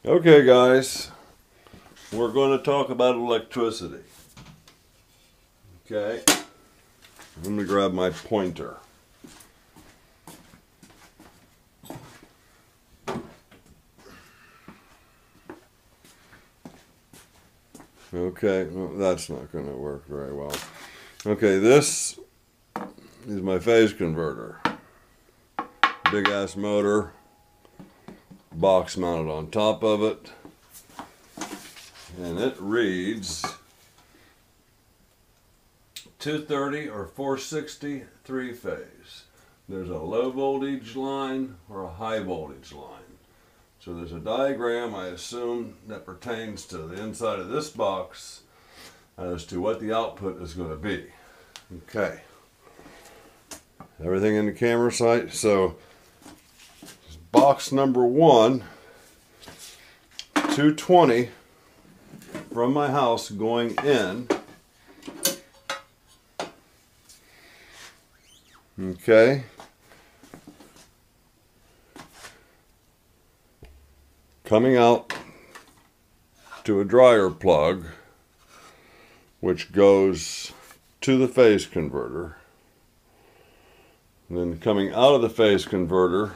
Okay guys, we're going to talk about electricity. Okay, let me grab my pointer. Okay, well, that's not going to work very well. Okay, this is my phase converter. Big ass motor, box mounted on top of it, and it reads 230 or 460 three-phase. There's a low voltage line or a high voltage line. So there's a diagram, I assume, that pertains to the inside of this box as to what the output is going to be. Okay. Everything in the camera sight. So box number 1, 220 from my house going in. Okay. Coming out to a dryer plug, which goes to the phase converter. And then coming out of the phase converter,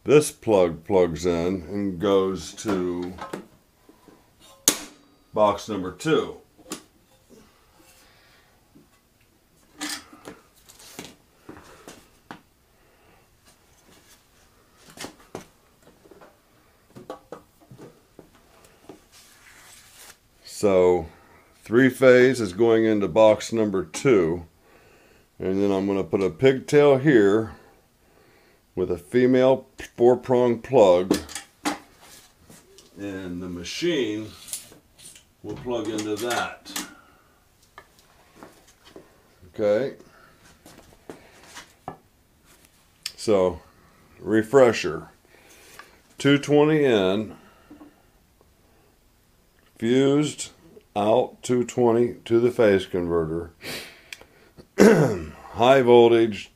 this plug plugs in and goes to box number 2. So 3-phase is going into box number 2, and then I'm going to put a pigtail here with a female 4-prong plug, and the machine will plug into that. Okay. So, refresher. 220 in, fused out 220 to the phase converter. High voltage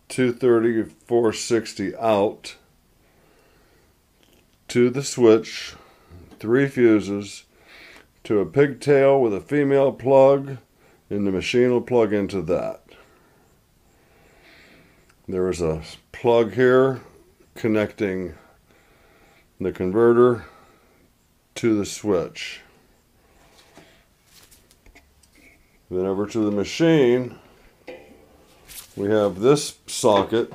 230 460 out to the switch, 3 fuses to a pigtail with a female plug, and the machine will plug into that. There is a plug here connecting the converter to the switch. Then over to the machine, we have this socket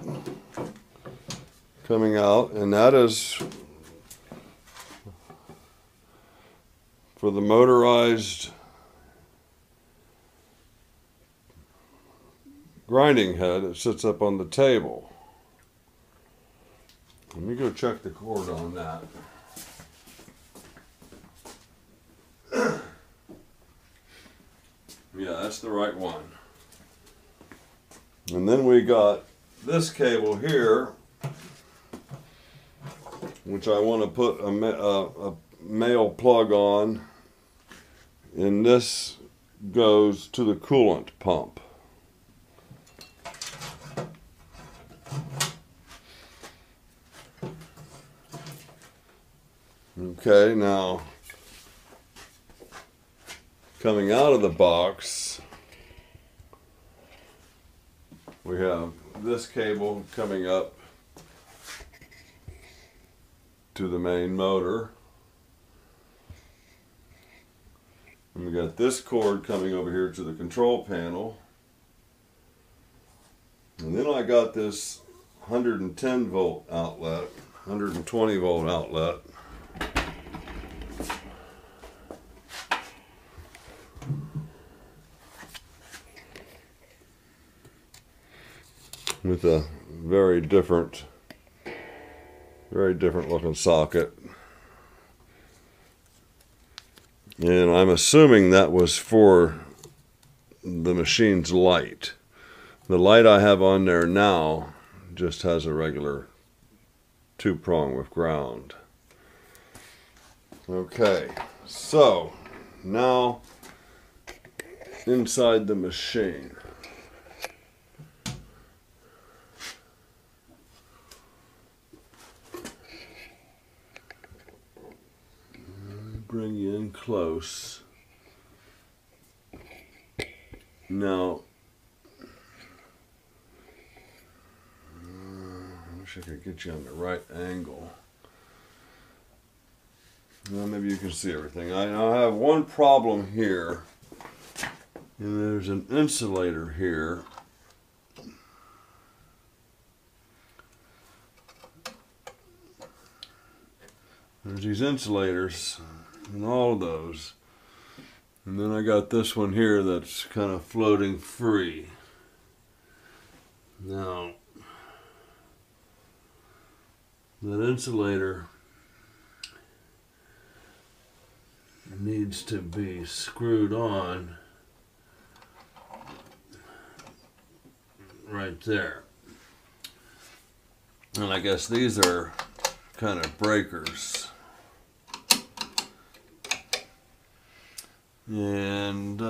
coming out, and that is for the motorized grinding head that sits up on the table. Let me go check the cord on that. Yeah, that's the right one. And then we got this cable here, which I want to put a male plug on, and this goes to the coolant pump. Okay, now coming out of the box, we have this cable coming up to the main motor. And we got this cord coming over here to the control panel. And then I got this 110 volt outlet, 120 volt outlet. With a very different looking socket. And I'm assuming that was for the machine's light. The light I have on there now just has a regular 2-prong with ground. Okay, so now inside the machine. bring you in close. Now, I wish I could get you on the right angle. Well, maybe you can see everything. I have one problem here, and there's an insulator here. There's these insulators and all of those. And then I got this one here that's kind of floating free. Now, that insulator needs to be screwed on right there. And I guess these are kind of breakers. And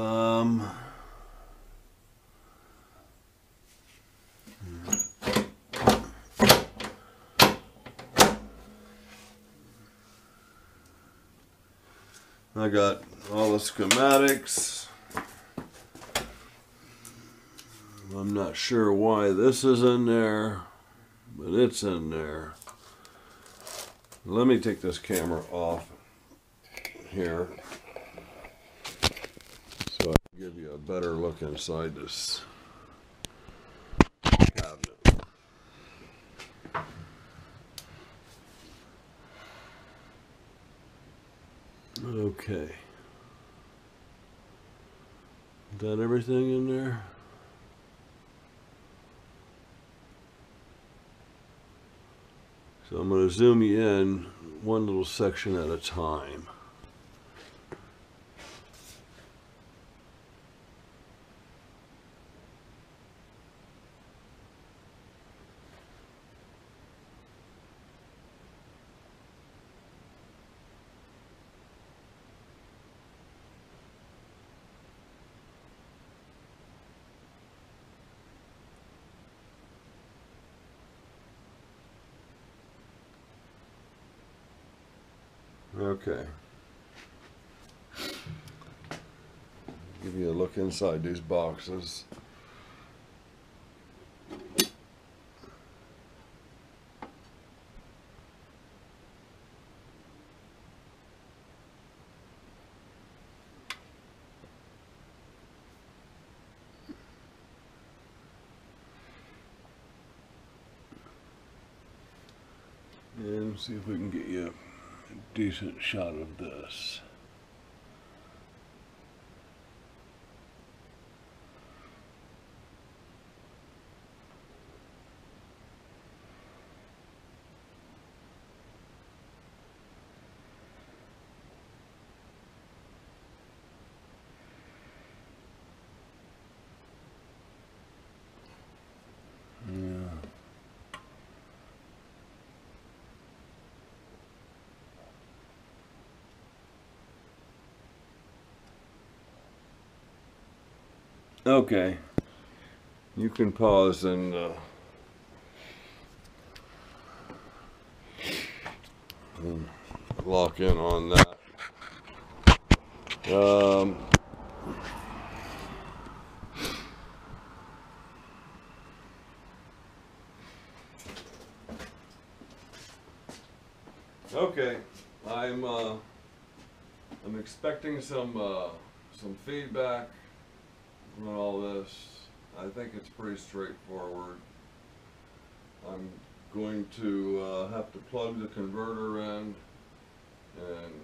I got all the schematics. I'm not sure why this is in there, but it's in there. Let me take this camera off here so I can give you a better look inside this cabinet. Okay. Is that everything in there? So I'm going to zoom you in one little section at a time. Okay. Give you a look inside these boxes. And see if we can get you a decent shot of this. Okay, you can pause and lock in on that. Okay, I'm expecting some feedback on all this. I think it's pretty straightforward. I'm going to have to plug the converter in and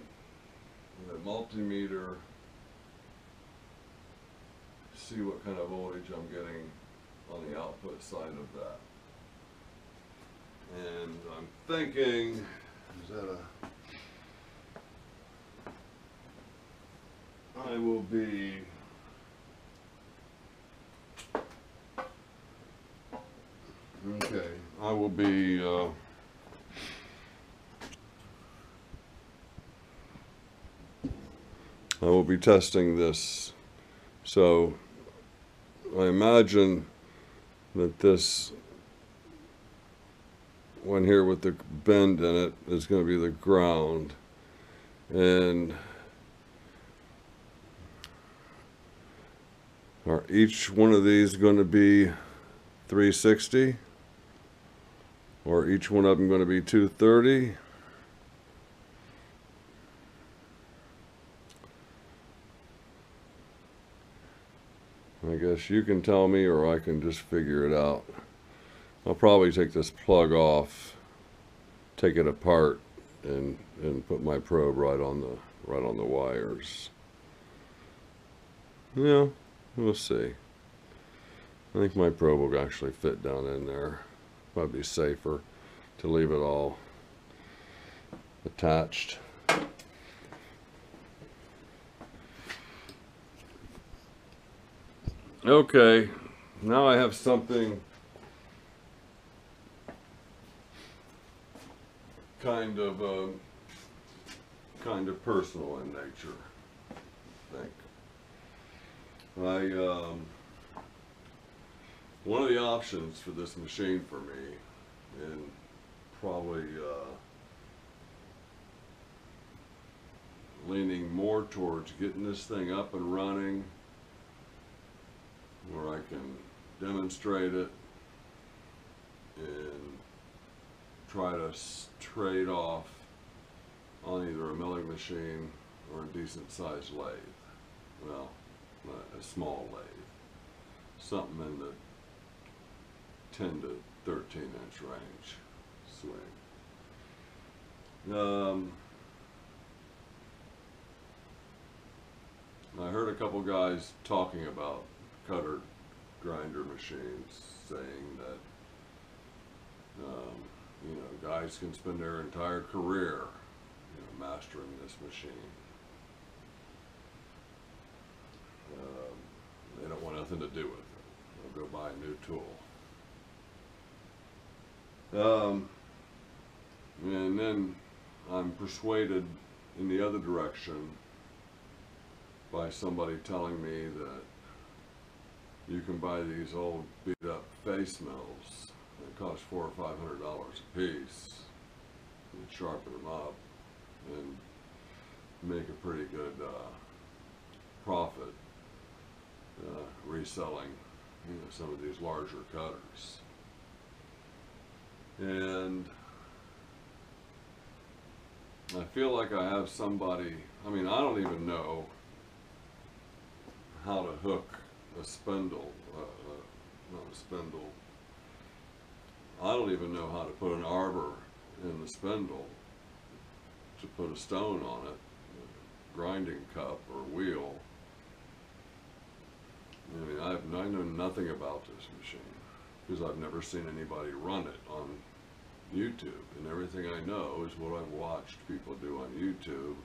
the multimeter, see what kind of voltage I'm getting on the output side of that. And I'm thinking, is that I will be I will be testing this. So I imagine that this one here with the bend in it is going to be the ground, and Are each one of these going to be 360? Or each one of them going to be 230? I guess you can tell me, or I can just figure it out. I'll probably take this plug off, take it apart, and put my probe right on the wires. Yeah, we'll see. I think my probe will actually fit down in there. Might be safer to leave it all attached. Okay, now I have something kind of personal in nature, I think. One of the options for this machine for me, and probably leaning more towards getting this thing up and running, where I can demonstrate it and try to trade off on either a milling machine or a decent sized lathe. Well, a small lathe. Something in the 10 to 13 inch range swing. I heard a couple guys talking about cutter grinder machines, saying that you know, guys can spend their entire career, you know, mastering this machine. They don't want nothing to do with it. They'll go buy a new tool. And then I'm persuaded in the other direction by somebody telling me that you can buy these old beat up face mills that cost $400 or $500 a piece, and sharpen them up and make a pretty good profit reselling, you know, some of these larger cutters. And I feel like I have somebody, I mean, I don't even know how to hook a spindle, not a spindle. I don't even know how to put an arbor in the spindle to put a stone on it, a grinding cup or wheel. I mean, I know nothing about this machine because I've never seen anybody run it on YouTube, and everything I know is what I've watched people do on YouTube,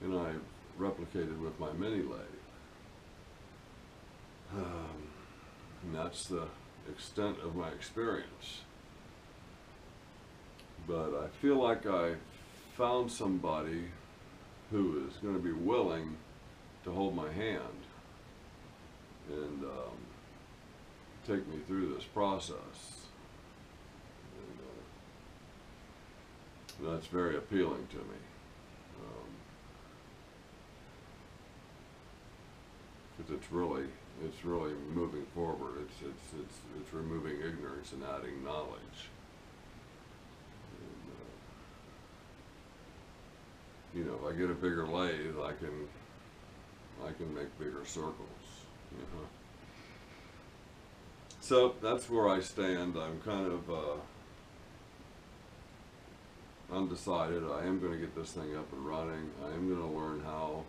and I've replicated with my mini lathe. And that's the extent of my experience. But I feel like I found somebody who is going to be willing to hold my hand and take me through this process. And that's very appealing to me. Because it's really moving forward. It's removing ignorance and adding knowledge. And, you know, if I get a bigger lathe, I can make bigger circles. You know. So that's where I stand. I'm kind of undecided. I am going to get this thing up and running. I am going to learn how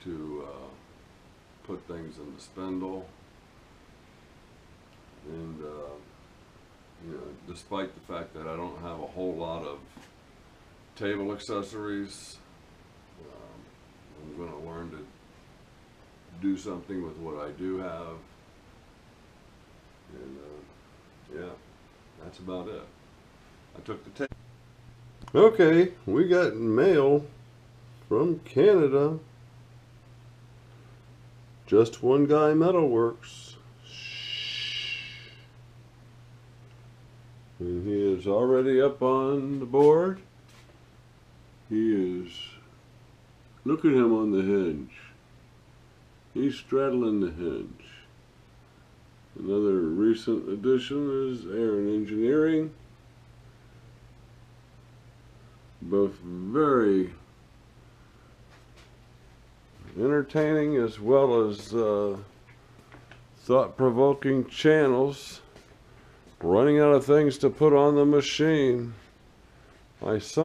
to put things in the spindle, and you know, despite the fact that I don't have a whole lot of table accessories, I'm going to learn to do something with what I do have, and yeah, that's about it. I took the tape. Okay, we got mail from Canada. Just One Guy Metalworks. And he is already up on the board. He is, look at him on the hinge. He's straddling the hinge. Another recent addition is Aaron Engineering. Both very entertaining as well as thought-provoking channels. Running out of things to put on the machine. I saw